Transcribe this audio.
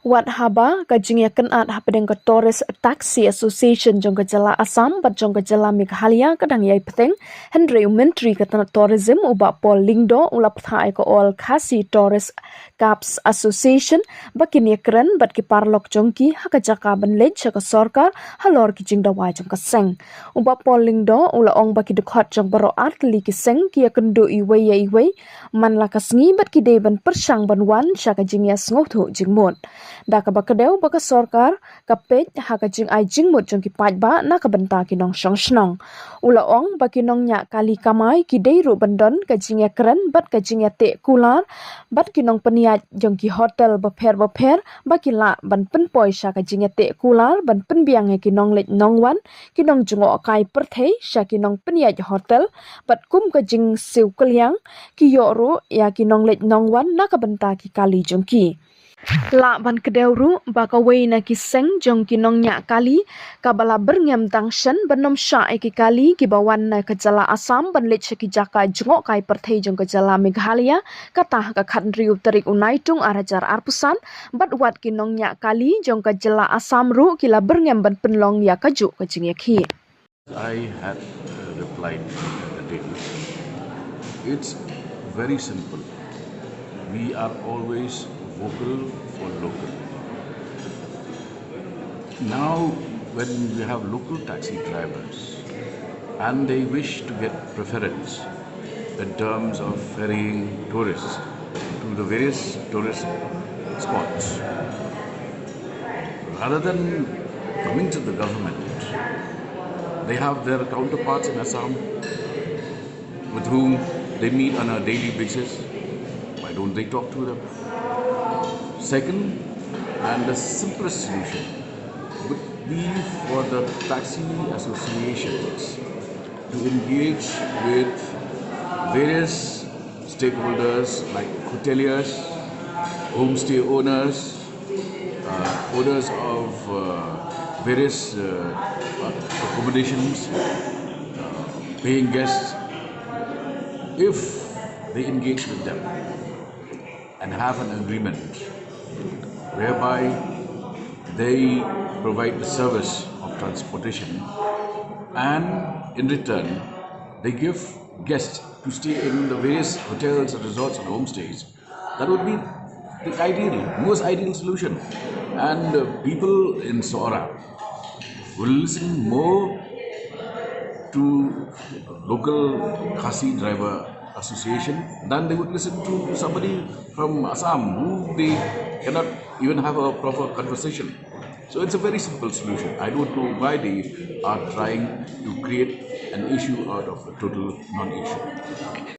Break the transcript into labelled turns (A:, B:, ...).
A: Wat haba kajing yakan at hapadeng ka Tourist Taxi Association jong ka jala Assam bat jong ka jala Meghalaya kadang yai peteng Henry Menteri kata tourism uba Paul Lingdo ula pthai ko all Khasi Tourist Caps Association bakin yakran bat ki parlok jong ki hakajaka ban lej ka Sorkar halor ki jing dawai jong ka seng uba Paul Lingdo ula ong baki dekhot jong baro atli ki seng ki yakan do iwei man la kasngi bat ki de ban persang ban wan syaka jing Ïasngewthuh Jingmut Dak Wan Kdew Kti Sorkar kapet hakajing Jingmut jong ki pajba na kabenta ki nong shnong ula ong baki Nongñiah kali kamai ki deiru bandon kajing yakran bat kajing te kular bat ki nong peniat jong ki hotel beper baki la ban penpoi sha kajing te kular ban penbiang ki nong lej nongwan ki nong jungo kai perthei sha ki nong peniat hotel bat kum kajing siu kaliang ki yoru ya ki nong lej nongwan na kabenta ki kali jong ki La Wan Kdew ru baka wei na ki seng jong ki Nongñiah kali kabala berngem tang shen benom sha ki kali ki bawan na ka jala Assam ban lech ki jaka jngok kai perthei jong ka jala Meghalaya kata ka khat riu tarik unai tung arajar arpusan bat wat ki Nongñiah kali jong ka jala Assam ru ki la berngem ban penlong ya kaju ka jing khi
B: I had replied the day. It's very simple. We are always vocal for local. Now, when we have local taxi drivers and they wish to get preference in terms of ferrying tourists to the various tourist spots, rather than coming to the government, they have their counterparts in Assam with whom they meet on a daily basis. Why don't they talk to them? Second, and the simplest solution would be for the taxi associations to engage with various stakeholders like hoteliers, homestay owners, owners of various accommodations, paying guests. If they engage with them and have an agreement whereby they provide the service of transportation and in return they give guests to stay in the various hotels and resorts and homestays, that would be the most ideal solution. And people in Sora will listen more to local Khasi driver association than they would listen to somebody from Assam who they cannot even have a proper conversation. So it's a very simple solution. I don't know why they are trying to create an issue out of a total non-issue.